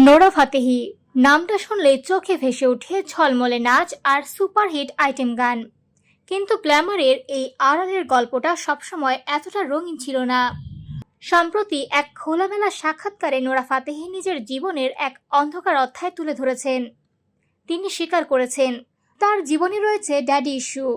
Nora Fatehi নামটা শুনলে চোখে ভেসে ওঠে ঝলমলে নাচ আর সুপারহিট আইটেম গান। কিন্তু গ্ল্যামারের এই আড়ালের গল্পটা সবসময় এতটা রঙিন ছিল না। সম্প্রতি এক খোলামেলা সাক্ষাৎকারে নোরা ফাতেহি নিজের জীবনের এক অন্ধকার অধ্যায় তুলে ধরেছেন। তিনি স্বীকার করেছেন তার জীবনে রয়েছে ড্যাডি ইস্যু।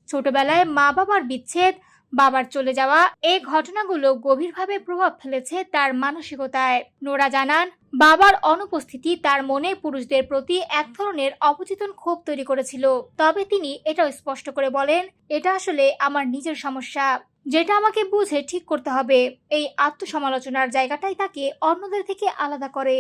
ছোটবেলায় মা বাবার বিচ্ছেদ, বাবার চলে যাওয়া, এই ঘটনাগুলো গভীরভাবে প্রভাব ফেলেছে তার মানসিকতায়। নোরা জানান, বাবার অনুপস্থিতি তার মনে পুরুষদের প্রতি এক ধরনের অবচেতন ক্ষোভ তৈরি করেছিল। তবে তিনি এটাও স্পষ্ট করে বলেন, এটা আসলে আমার নিজের সমস্যা, যেটা আমাকে বুঝে ঠিক করতে হবে। এই আত্মসমালোচনার জায়গাটাই তাকে অন্যদের থেকে আলাদা করে।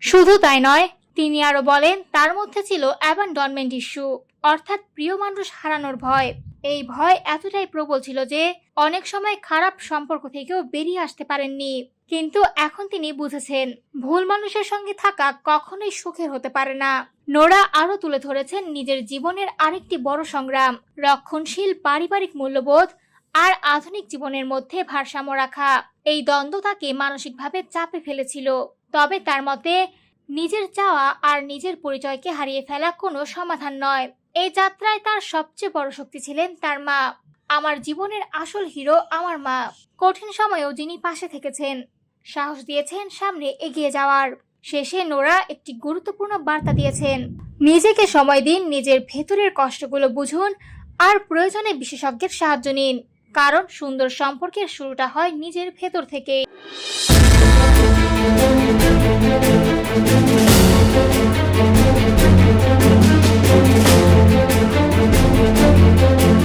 শুধু তাই নয়, তিনি আরো বলেন তার মধ্যে ছিল অ্যাবান্ডনমেন্ট ইস্যু, অর্থাৎ প্রিয় মানুষ হারানোর ভয়। এই ভয় এতটাই প্রবল ছিল যে অনেক সময় খারাপ সম্পর্ক থেকেও বেরিয়ে আসতে পারেননি। কিন্তু এখন তিনি বুঝেছেন ভুল মানুষের সঙ্গে থাকা কখনোই সুখের হতে পারে না। নোরা আরো তুলে ধরেছেন নিজের জীবনের আরেকটি বড় সংগ্রাম, রক্ষণশীল পারিবারিক মূল্যবোধ আর আধুনিক জীবনের মধ্যে ভারসাম্য রাখা। এই দ্বন্দ্ব তাকে মানসিকভাবে চাপে ফেলেছিল। তবে তার মতে নিজের চাওয়া আর নিজের পরিচয়কে হারিয়ে ফেলা কোনো সমাধান নয়। এই যাত্রায় তার সবচেয়ে বড় শক্তি ছিলেন তার মা। আমার জীবনের আসল হিরো আমার মা। কঠিন সময়েও যিনি পাশে থেকেছেন, সাহস দিয়েছেন সামনে এগিয়ে যাওয়ার। শেষে নোরা একটি গুরুত্বপূর্ণ বার্তা দিয়েছেন, নিজেকে সময় দিন, নিজের ভেতরের কষ্টগুলো বুঝুন আর প্রয়োজনে বিশেষজ্ঞের সাহায্য নিন। কারণ সুন্দর সম্পর্কের শুরুটা হয় নিজের ভেতর থেকে।